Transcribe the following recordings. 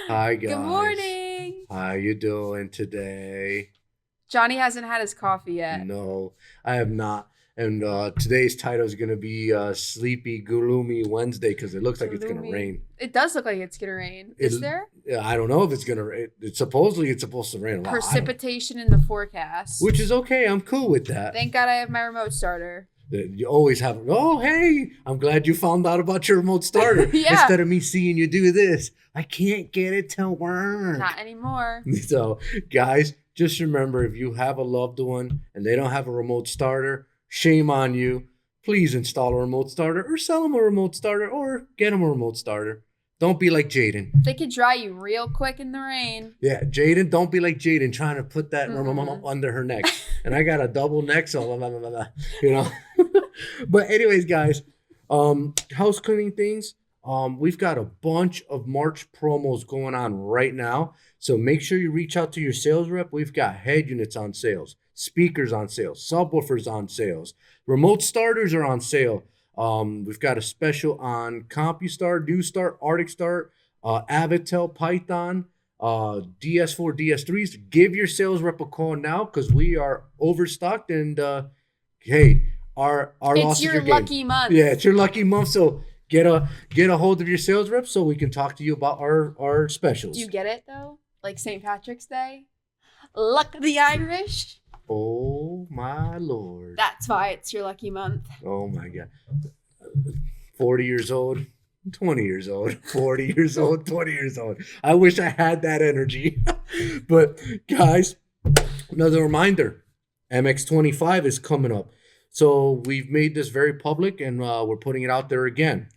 Hi guys. Good morning. How you doing today? Johnny hasn't had his coffee yet. No, I have not. And today's title is gonna be Sleepy Gloomy Wednesday because it looks like it's gonna rain. It does look like it's gonna rain. Is there? I don't know if it's gonna rain. It's supposed to rain a lot. Precipitation in the forecast. Which is okay. I'm cool with that. Thank God I have my remote starter. You always have. Oh, hey! I'm glad you found out about your remote starter. Yeah. Instead of me seeing you do this, I can't get it to work. Not anymore. So, guys, just remember, if you have a loved one and they don't have a remote starter, shame on you. Please install a remote starter or sell them a remote starter or get them a remote starter. Don't be like Jaden. They could dry you real quick in the rain. Yeah, Jaden, don't be like Jaden trying to put that under her neck. And I got a double neck, so blah, blah, blah, blah, you know. But anyways, guys, house cleaning things. We've got a bunch of March promos going on right now. So make sure you reach out to your sales rep. We've got head units on sales, speakers on sales, subwoofers on sales, remote starters are on sale. We've got a special on CompuStar, NewStart, Arctic Start, Avatel, Python, DS4, DS3s. Give your sales rep a call now because we are overstocked. And hey, our loss is your lucky month. Yeah, it's your lucky month. So get a hold of your sales rep so we can talk to you about our specials. Do you get it though? Like St. Patrick's Day, luck of the Irish. Oh my Lord. That's why it's your lucky month. Oh my God. 40 years old, 20 years old, 40 years old, 20 years old. I wish I had that energy. But guys, another reminder, MX25 is coming up. So we've made this very public and we're putting it out there again.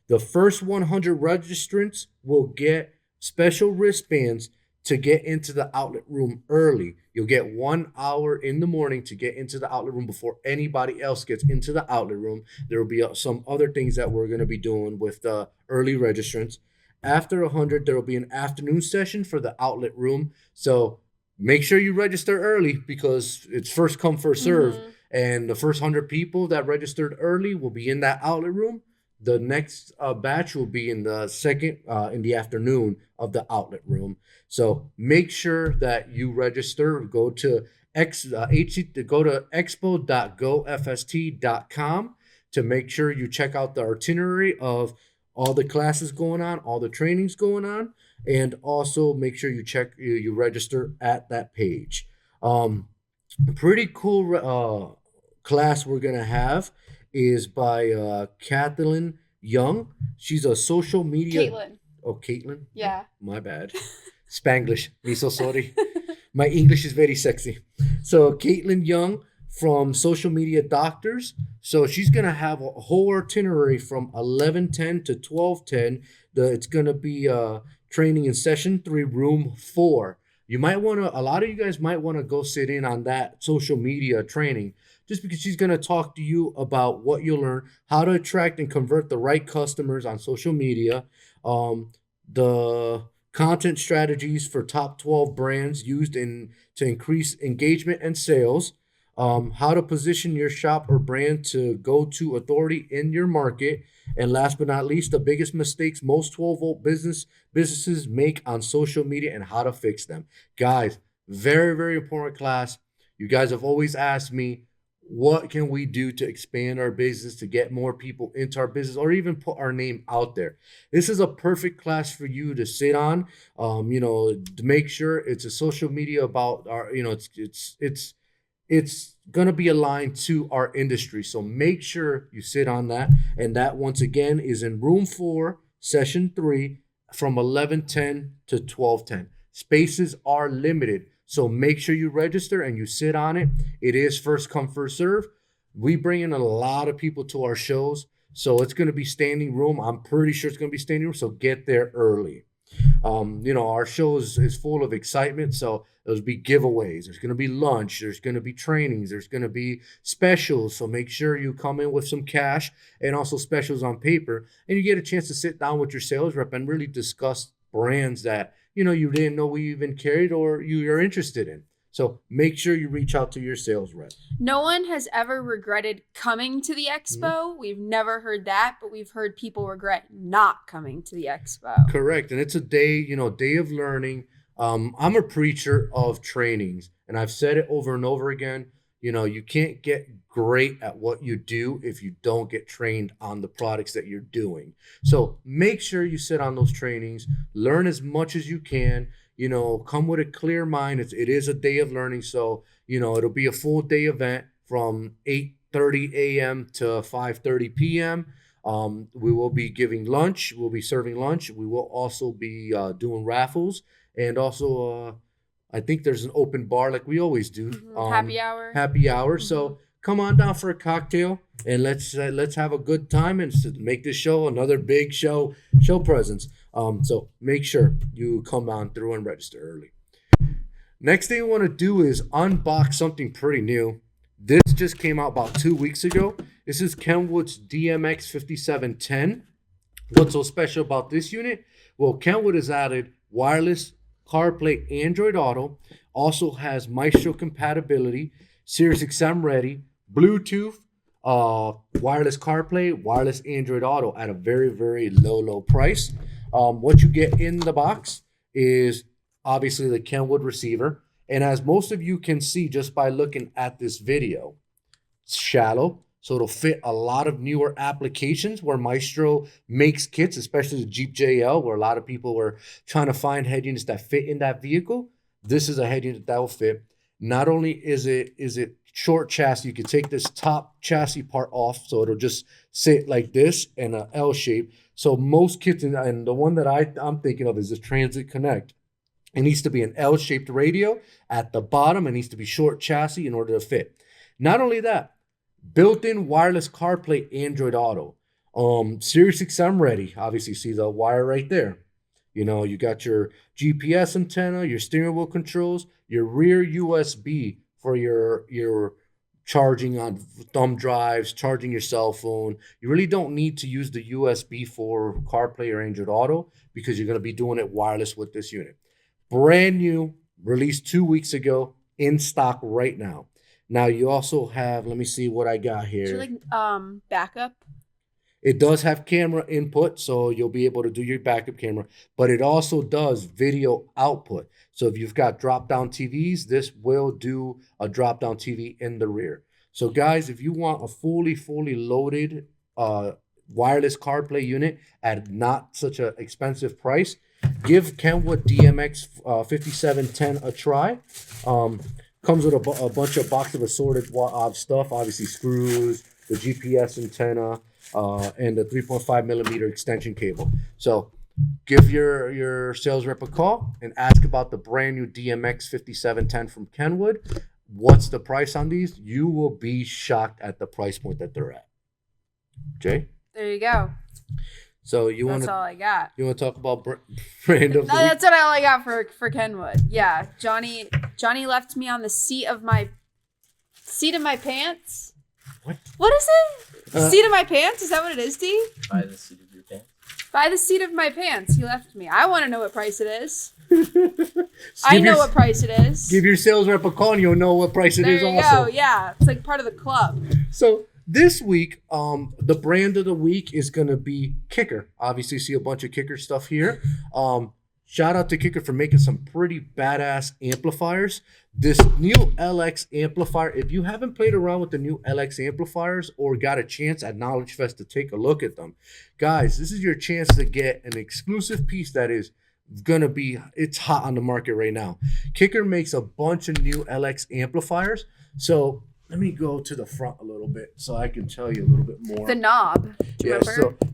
The first 100 registrants will get special wristbands to get into the outlet room early. You'll get 1 hour in the morning to get into the outlet room before anybody else gets into the outlet room. There will be some other things that we're going to be doing with the early registrants. After 100, there will be an afternoon session for the outlet room. So make sure you register early because it's first come, first serve. Mm-hmm. And the first 100 people that registered early will be in that outlet room. The next batch will be in the second, in the afternoon of the outlet room. So make sure that you register. Go to expo.gofst.com to make sure you check out the itinerary of all the classes going on, all the trainings going on, and also make sure you register at that page. Pretty cool class we're gonna have is by Kathleen Young. She's a social media. Caitlin. Oh, Caitlin? Yeah. My bad. Spanglish. Me so sorry. My English is very sexy. So Caitlin Young from Social Media Doctors. So she's going to have a whole itinerary from 11:10 to 12:10. It's going to be training in session 3, room 4. A lot of you guys might want to go sit in on that social media training just because she's going to talk to you about what you'll learn, how to attract and convert the right customers on social media, the content strategies for top 12 brands used to increase engagement and sales, how to position your shop or brand to go-to authority in your market, and last but not least, the biggest mistakes most 12-volt businesses make on social media and how to fix them. Guys, very, very important class. You guys have always asked me, what can we do to expand our business, to get more people into our business, or even put our name out there? This is a perfect class for you to sit on. To make sure it's a social media about our, it's gonna be aligned to our industry. So make sure you sit on that. And that once again is in room 4, session 3, from 11:10 to 12:10. Spaces are limited. So make sure you register and you sit on it. It is first come, first serve. We bring in a lot of people to our shows. So it's going to be standing room. I'm pretty sure it's going to be standing room. So get there early. Our show is full of excitement. So there's be giveaways. There's going to be lunch. There's going to be trainings. There's going to be specials. So make sure you come in with some cash and also specials on paper. And you get a chance to sit down with your sales rep and really discuss brands that you didn't know we even carried or you're interested in. So make sure you reach out to your sales rep. No one has ever regretted coming to the expo. Mm-hmm. We've never heard that, but we've heard people regret not coming to the expo. Correct. And it's a day, day of learning. I'm a preacher of trainings, and I've said it over and over again. You can't get great at what you do if you don't get trained on the products that you're doing. So make sure you sit on those trainings, learn as much as you can, come with a clear mind. It is a day of learning. So, it'll be a full day event from 8:30 a.m. to 5:30 p.m. We will be giving lunch. We'll be serving lunch. We will also be doing raffles, and also I think there's an open bar like we always do. Happy hour. Happy hour. So come on down for a cocktail and let's have a good time and make this show another big show presence. So make sure you come on through and register early. Next thing I want to do is unbox something pretty new. This just came out about 2 weeks ago. This is Kenwood's DMX 5710. What's so special about this unit? Well, Kenwood has added wireless CarPlay Android Auto, also has Maestro compatibility, Sirius XM ready, Bluetooth, wireless CarPlay, wireless Android Auto at a very, very low price. What you get in the box is obviously the Kenwood receiver. And as most of you can see just by looking at this video, it's shallow. So it'll fit a lot of newer applications where Maestro makes kits, especially the Jeep JL, where a lot of people were trying to find head units that fit in that vehicle. This is a head unit that will fit. Not only is it short chassis, you can take this top chassis part off, so it'll just sit like this in an L shape. So most kits, and the one that I'm thinking of is this Transit Connect. It needs to be an L-shaped radio at the bottom. It needs to be short chassis in order to fit. Not only that, built-in wireless CarPlay Android Auto. Sirius XM ready. Obviously, see the wire right there. You got your GPS antenna, your steering wheel controls, your rear USB for your charging on thumb drives, charging your cell phone. You really don't need to use the USB for CarPlay or Android Auto because you're going to be doing it wireless with this unit. Brand new, released 2 weeks ago, in stock right now. Now you also have, let me see what I got here. Is there backup? It does have camera input, so you'll be able to do your backup camera, but it also does video output. So if you've got drop-down TVs, this will do a drop-down TV in the rear. So guys, if you want a fully loaded wireless CarPlay unit at not such an expensive price, give Kenwood DMX 5710 a try. Comes with a bunch of box of assorted stuff, obviously screws, the GPS antenna, and the 3.5 millimeter extension cable. So give your sales rep a call and ask about the brand new DMX 5710 from Kenwood. What's the price on these? You will be shocked at the price point that they're at. Jay? There you go. So that's all I got. You want to talk about brand of the week? That's all I got for Kenwood. Yeah, Johnny left me on the seat of my pants. What is it? Seat of my pants? Is that what it is, D? By the seat of your pants. By the seat of my pants, he left me. I want to know what price it is. I know what price it is. Give your sales rep a call and you'll know what price it is also. There you go. Yeah, it's like part of the club. So this week, the brand of the week is going to be Kicker. Obviously, see a bunch of Kicker stuff here. Shout out to Kicker for making some pretty badass amplifiers. This new LX amplifier, if you haven't played around with the new LX amplifiers or got a chance at Knowledge Fest to take a look at them, guys, this is your chance to get an exclusive piece that is it's hot on the market right now. Kicker makes a bunch of new LX amplifiers. So let me go to the front a little bit so I can tell you a little bit more. The knob.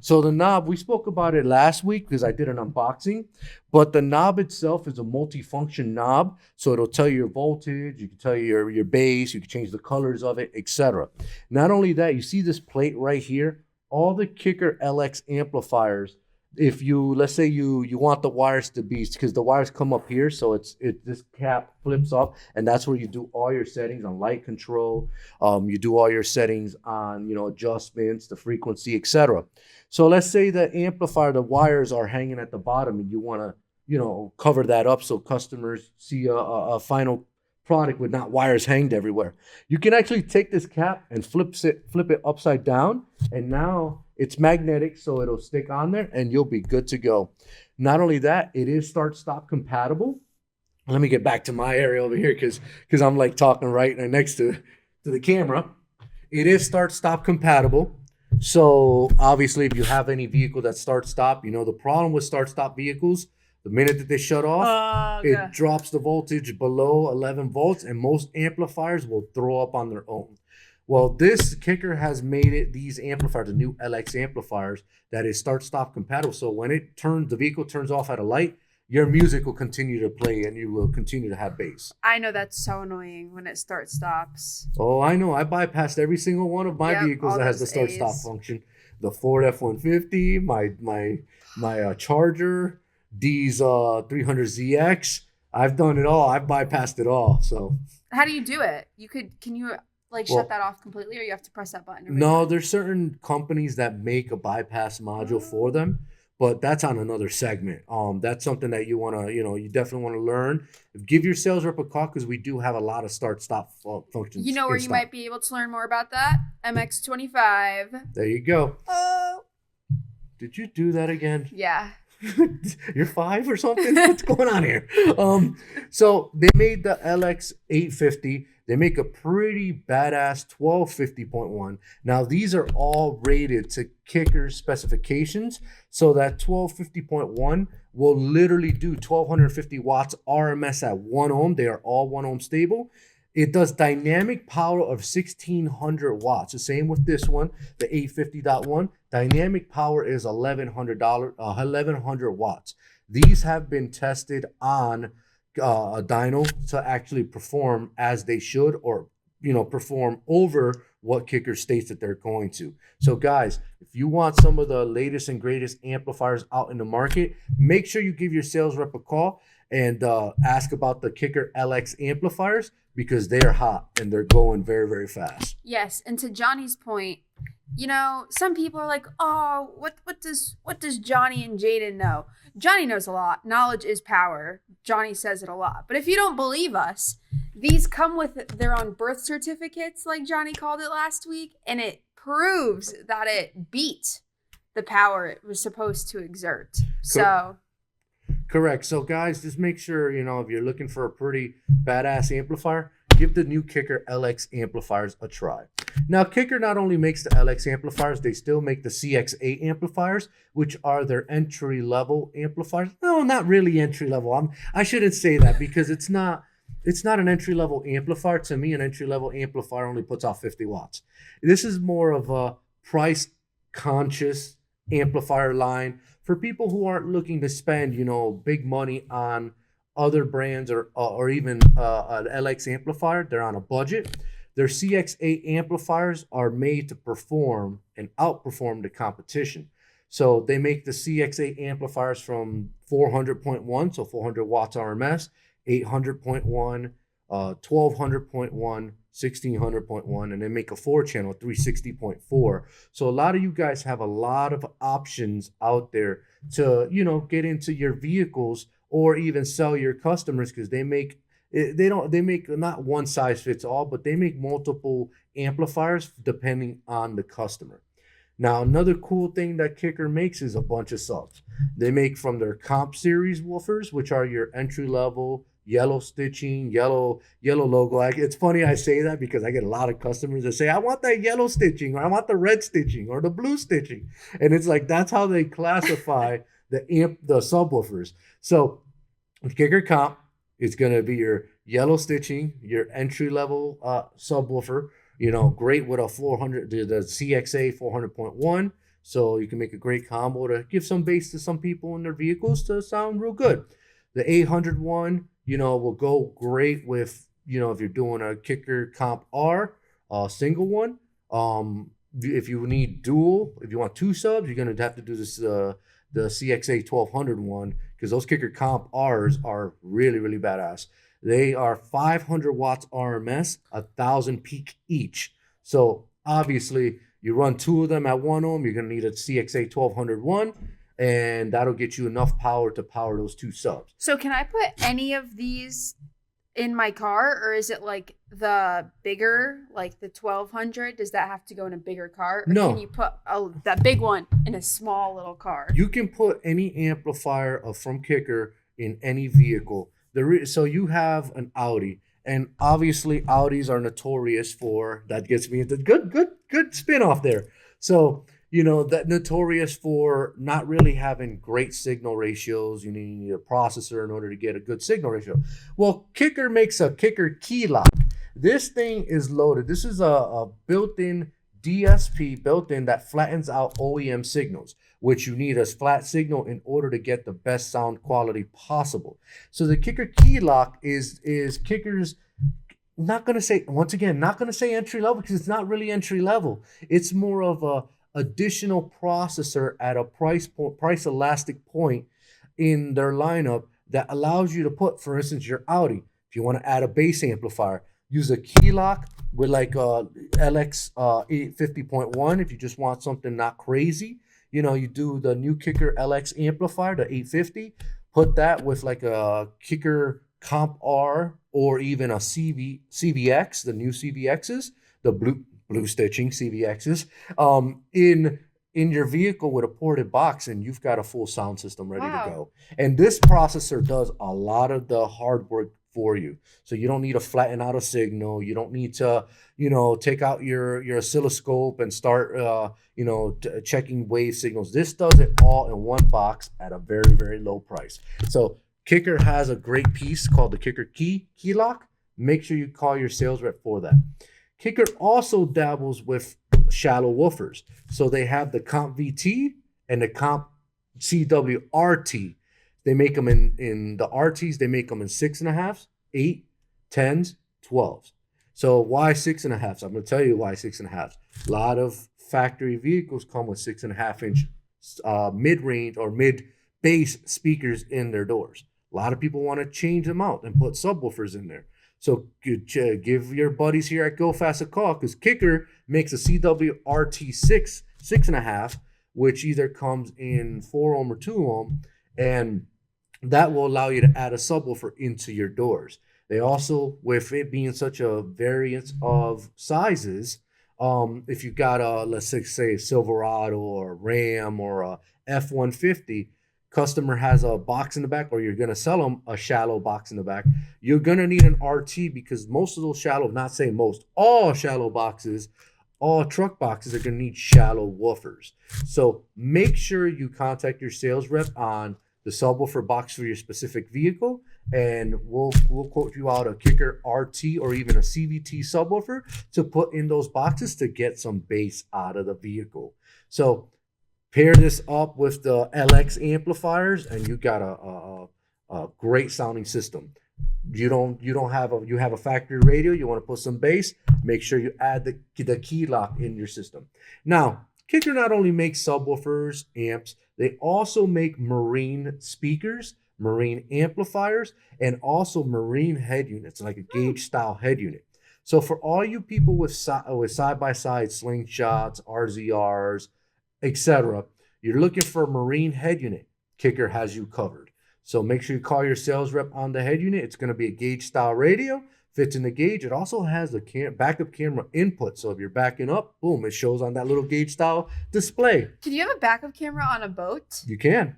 So the knob, we spoke about it last week because I did an unboxing, but the knob itself is a multifunction knob. So it'll tell you your voltage, you can tell you your bass, you can change the colors of it, etc. Not only that, you see this plate right here, all the Kicker LX amplifiers, if let's say you want the wires to be, because the wires come up here, so this cap flips up, and that's where you do all your settings on light control. You do all your settings on adjustments, the frequency, etc. So let's say the amplifier, the wires are hanging at the bottom, and you want to cover that up so customers see a final product with not wires hanged everywhere. You can actually take this cap and flip it upside down, and now it's magnetic, so it'll stick on there and you'll be good to go. Not only that, it is start-stop compatible. Let me get back to my area over here because I'm like talking right next to the camera. It is start-stop compatible. So obviously, if you have any vehicle that start-stop, you know the problem with start-stop vehicles, the minute that they shut off, it drops the voltage below 11 volts, and most amplifiers will throw up on their own. Well, this kicker has made it, these amplifiers, the new LX amplifiers, that is start-stop compatible. So when the vehicle turns off at a light, your music will continue to play and you will continue to have bass. I know that's so annoying when it stops. Oh, I know. I bypassed every single one of my vehicles that has the start-stop function. The Ford F-150, my Charger, these 300ZX. I've done it all. I've bypassed it all. So how do you do it? Can you shut that off completely, or you have to press that button? No, there's certain companies that make a bypass module for them. But that's on another segment. That's something that you want to, you definitely want to learn. Give your sales rep a call because we do have a lot of start-stop functions. You know where you might be able to learn more about that? MX25. There you go. Did you do that again? Yeah. You're 5 or something? What's going on here? So they made the LX 850. They make a pretty badass 1250.1. Now, these are all rated to kicker specifications. So that 1250.1 will literally do 1250 watts RMS at 1 ohm. They are all 1 ohm stable. It does dynamic power of 1600 watts. The same with this one, the 850.1. Dynamic power is 1100 watts. These have been tested on a dyno to actually perform as they should, or perform over what kicker states that they're going to. So guys, if you want some of the latest and greatest amplifiers out in the market, make sure you give your sales rep a call and ask about the kicker LX amplifiers, because they're hot and they're going very, very fast. Yes, and to Johnny's point, some people are like, oh, what does Johnny and Jaden know? Johnny knows a lot. Knowledge is power. Johnny says it a lot. But if you don't believe us, these come with their own birth certificates, like Johnny called it last week, and it proves that it beat the power it was supposed to exert. So correct. So guys, just make sure, if you're looking for a pretty badass amplifier, give the new Kicker LX amplifiers a try. Now, Kicker not only makes the LX amplifiers, they still make the CX8 amplifiers, which are their entry-level amplifiers. No, not really entry-level. I shouldn't say that, because it's not an entry-level amplifier. To me, an entry-level amplifier only puts out 50 watts. This is more of a price-conscious amplifier line for people who aren't looking to spend, big money on other brands or even an LX amplifier. They're on a budget. Their CX8 amplifiers are made to perform and outperform the competition. So they make the CX8 amplifiers from 400.1, so 400 watts RMS, 800.1, 1200.1, 1600.1, and they make a 4-channel 360.4. So a lot of you guys have a lot of options out there to, get into your vehicles or even sell your customers, because they make not one size fits all, but they make multiple amplifiers depending on the customer. Now, another cool thing that Kicker makes is a bunch of subs. They make from their comp series woofers, which are your entry level, yellow stitching, yellow logo. It's funny I say that because I get a lot of customers that say, I want that yellow stitching, or I want the red stitching, or the blue stitching. And it's like, that's how they classify the subwoofers. So Kicker Comp is going to be your yellow stitching, your entry level subwoofer, great with a 400, the CXA 400.1. So you can make a great combo to give some bass to some people in their vehicles to sound real good. The 800 one, will go great with, if you're doing a Kicker Comp R, single one. If you need dual, if you want 2 subs, you're going to have to do this, the CXA 1200 one, because those Kicker Comp Rs are really, really badass. They are 500 watts RMS, 1,000 peak each. So obviously, you run 2 of them at 1 ohm, you're going to need a CXA 1201, and that'll get you enough power to power those 2 subs. So can I put any of these in my car, or is it like the bigger, like the 1200? Does that have to go in a bigger car, or No. can you put that big one in a small little car? You can put any amplifier from Kicker in any vehicle. So you have an Audi, and obviously Audis are notorious for, that gets me into good spin off there. So, that notorious for not really having great signal ratios. You need a processor in order to get a good signal ratio. Well, Kicker makes a Kicker key lock. This thing is loaded. This is a built-in DSP built-in that flattens out OEM signals, which you need a flat signal in order to get the best sound quality possible. So the Kicker key lock is Kicker's, not going to say entry level, because it's not really entry level. It's more of a additional processor at a price elastic point in their lineup that allows you to put, for instance, your Audi. If you want to add a bass amplifier, use a key lock with like a LX 850.1. If you just want something not crazy, you do the new Kicker LX amplifier, the 850. Put that with like a Kicker Comp R or even a CVX, the new CVXs, the blue stitching CVXs, in your vehicle with a ported box, and you've got a full sound system ready to go. And this processor does a lot of the hard work for you. So you don't need to flatten out a signal. You don't need to, take out your oscilloscope and start, checking wave signals. This does it all in one box at a very, very low price. So Kicker has a great piece called the Kicker key lock. Make sure you call your sales rep for that. Kicker also dabbles with shallow woofers. So they have the Comp VT and the Comp CWRT. They make them in the RTs, they make them in 6.5s, 8, 10s, 12s. So why 6.5s? I'm going to tell you why 6.5s. A lot of factory vehicles come with 6.5-inch mid-range or mid-bass speakers in their doors. A lot of people want to change them out and put subwoofers in there. So give your buddies here at GoFast a call, because Kicker makes a CWRT 6.5, which either comes in 4 ohm or 2 ohm, and that will allow you to add a subwoofer into your doors. They also, with it being such a variance of sizes, if you've got a, let's say a Silverado or a Ram or a F-150, customer has a box in the back, or you're going to sell them a shallow box in the back, you're going to need an RT, because most of those shallow, not saying most, all shallow boxes, all truck boxes are going to need shallow woofers. So make sure you contact your sales rep on the subwoofer box for your specific vehicle, and we'll quote you out a Kicker RT or even a CVT subwoofer to put in those boxes to get some bass out of the vehicle. So pair this up with the LX amplifiers, and you got a great sounding system. You have a factory radio. You want to put some bass. Make sure you add the key lock in your system. Now, Kicker not only makes subwoofers, amps, they also make marine speakers, marine amplifiers, and also marine head units, like a gauge style head unit. So for all you people with side-by-side slingshots, RZRs, etc., you're looking for a marine head unit, Kicker has you covered. So make sure you call your sales rep on the head unit. It's going to be a gauge style radio, fits in the gauge. It also has the backup camera input. So if you're backing up, boom, it shows on that little gauge style display. Can you have a backup camera on a boat? You can.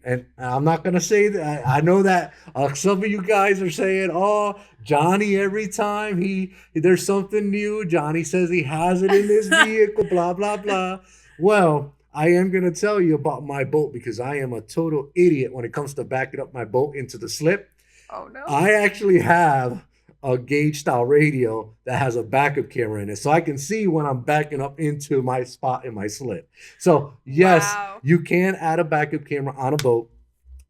And I'm not going to say that. I know that some of you guys are saying, oh, Johnny, every time there's something new, Johnny says he has it in his vehicle, blah, blah, blah. Well, I am going to tell you about my boat, because I am a total idiot when it comes to backing up my boat into the slip. Oh, no. I actually have a gauge style radio that has a backup camera in it, so I can see when I'm backing up into my spot in my slip. So yes, wow, you can add a backup camera on a boat.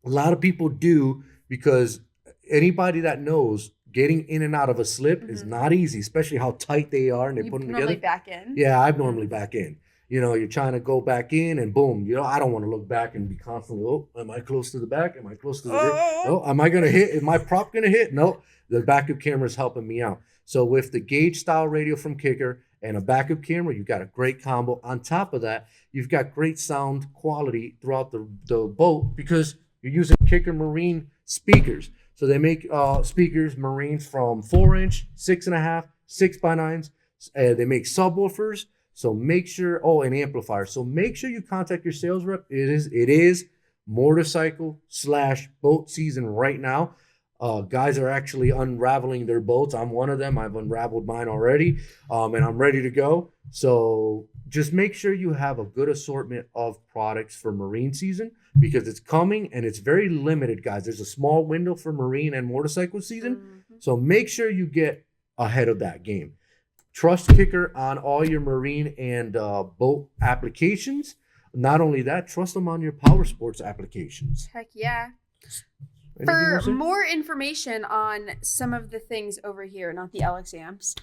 A lot of people do, because anybody that knows, getting in and out of a slip is not easy, especially how tight they are, and they put them together. You normally back in? Yeah, I normally back in. You're trying to go back in, and boom, I don't want to look back and be constantly, oh, am I close to the back? Am I close to the rear? Oh, am I going to hit? Is my prop going to hit? No, the backup camera is helping me out. So with the gauge style radio from Kicker and a backup camera, you've got a great combo. On top of that, you've got great sound quality throughout the boat, because you're using Kicker Marine speakers. So they make speakers, Marines, from 4-inch, 6.5, 6x9s. They make subwoofers. So make sure, and amplifiers. So make sure you contact your sales rep. It is motorcycle/boat season right now. Guys are actually unraveling their boats. I'm one of them. I've unraveled mine already, and I'm ready to go. So just make sure you have a good assortment of products for marine season, because it's coming and it's very limited, guys. There's a small window for marine and motorcycle season. Mm-hmm. So make sure you get ahead of that game. Trust Kicker on all your marine and boat applications. Not only that, trust them on your power sports applications. Heck yeah. For more information on some of the things over here, not the LX amps,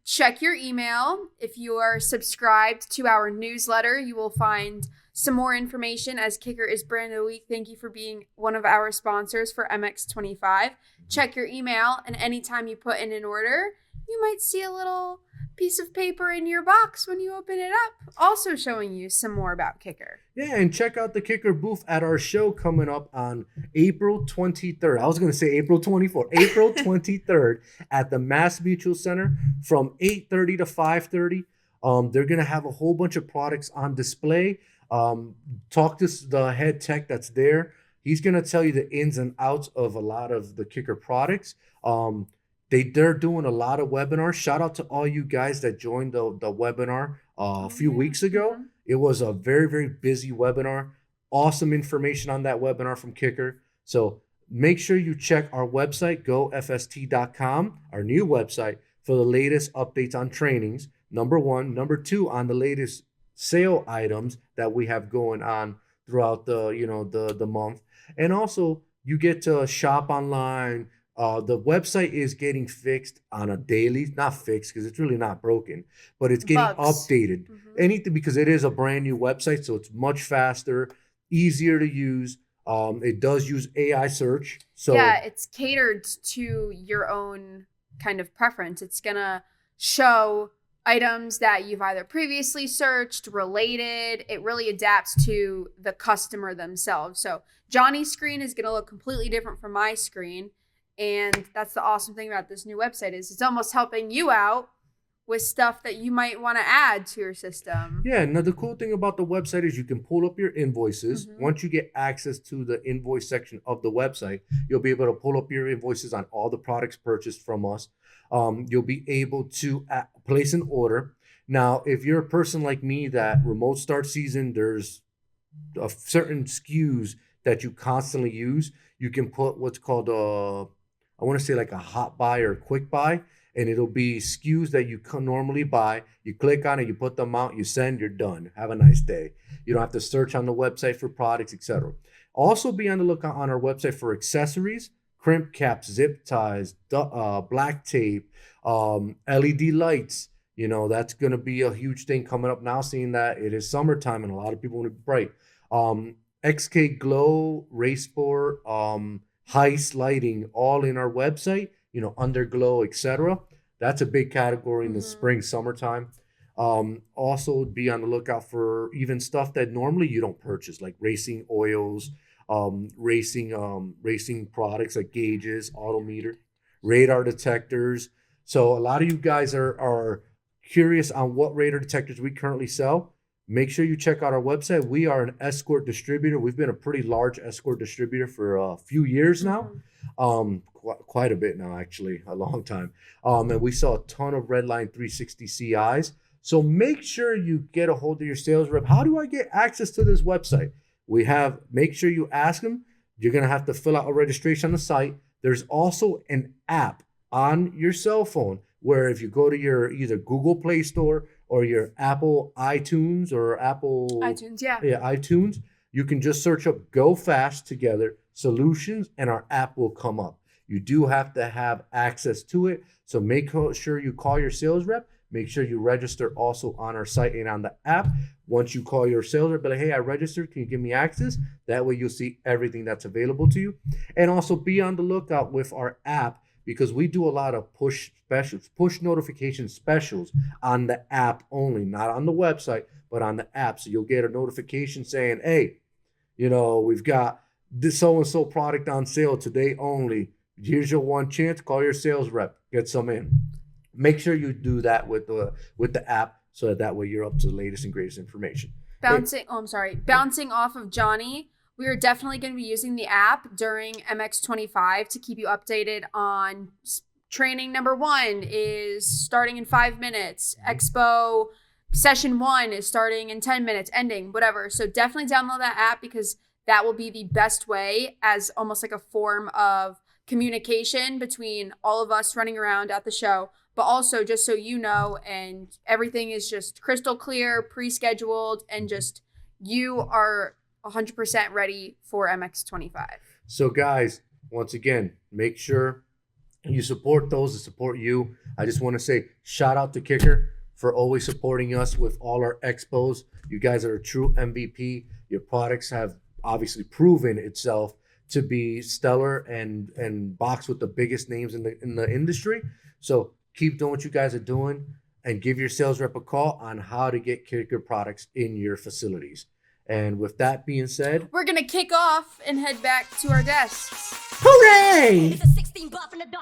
check your email. If you are subscribed to our newsletter, you will find some more information, as Kicker is brand new week. Thank you for being one of our sponsors for MX25. Check your email, and anytime you put in an order, you might see a little piece of paper in your box when you open it up, also showing you some more about Kicker. Yeah, and check out the Kicker booth at our show coming up on April 23rd. I was going to say April 24th. April 23rd at the Mass Mutual Center from 8:30 to 5:30. They're going to have a whole bunch of products on display. Talk to the head tech that's there. He's going to tell you the ins and outs of a lot of the Kicker products. They're doing a lot of webinars. Shout out to all you guys that joined the webinar a few weeks ago. Mm-hmm. It was a very, very busy webinar. Awesome information on that webinar from Kicker. So make sure you check our website, gofst.com, our new website, for the latest updates on trainings. Number one. Number two, on the latest sale items that we have going on throughout the month. And also, you get to shop online. The website is getting fixed on a daily, not fixed because it's really not broken, but it's getting updated. Mm-hmm. Anything, because it is a brand new website, so it's much faster, easier to use. It does use AI search. So yeah, it's catered to your own kind of preference. It's gonna show items that you've either previously searched, related. It really adapts to the customer themselves. So Johnny's screen is gonna look completely different from my screen. And that's the awesome thing about this new website, is it's almost helping you out with stuff that you might want to add to your system. Yeah, now the cool thing about the website is you can pull up your invoices. Mm-hmm. Once you get access to the invoice section of the website, you'll be able to pull up your invoices on all the products purchased from us. You'll be able to place an order. Now, if you're a person like me that remote start season, there's certain SKUs that you constantly use. You can put what's called I want to say like a hot buy or a quick buy, and it'll be SKUs that you can normally buy. You click on it, you put them out, you send, you're done. Have a nice day. You don't have to search on the website for products, etc. Also be on the lookout on our website for accessories, crimp caps, zip ties, black tape, LED lights. That's going to be a huge thing coming up now, seeing that it is summertime and a lot of people want to be bright. XK Glow, Race Sport, Heist lighting, all in our website, Underglow, etc. That's a big category in the spring, summertime. Also be on the lookout for even stuff that normally you don't purchase, like racing oils, racing products like gauges, autometer, radar detectors. So a lot of you guys are curious on what radar detectors we currently sell. Make sure you check out our website. We are an escort distributor. We've been a pretty large escort distributor for a few years now. Quite a bit now, actually, a long time. And we sell a ton of Redline 360 CIs. So make sure you get a hold of your sales rep. How do I get access to this website? Make sure you ask them. You're going to have to fill out a registration on the site. There's also an app on your cell phone where if you go to your either Google Play Store or your Apple iTunes or Apple iTunes, you can just search up GoFast together Solutions and our app will come up. You do have to have access to it, so make sure you call your sales rep. Make sure you register also on our site and on the app. Once you call your sales rep, be like, hey, I registered. Can you give me access? That way you'll see everything that's available to you. And also be on the lookout with our app, because we do a lot of push notification specials on the app only, not on the website, but on the app. So you'll get a notification saying, hey, we've got this so-and-so product on sale today only. Here's your one chance. Call your sales rep. Get some in. Make sure you do that with the app so that way you're up to the latest and greatest information. Bouncing off of Johnny, we are definitely going to be using the app during MX25 to keep you updated on training. Number 1 is starting in 5 minutes. Expo session 1 is starting in 10 minutes, ending, whatever. So definitely download that app because that will be the best way as almost like a form of communication between all of us running around at the show. But also just so you know, and everything is just crystal clear, pre-scheduled, and just you are 100% ready for MX25. So guys, once again, make sure you support those that support you. I just want to say shout out to Kicker for always supporting us with all our expos. You guys are a true MVP. Your products have obviously proven itself to be stellar and box with the biggest names in the industry. So keep doing what you guys are doing and give your sales rep a call on how to get Kicker products in your facilities. And with that being said, we're going to kick off and head back to our desks. Hooray! Bye. It's a 16 buff in the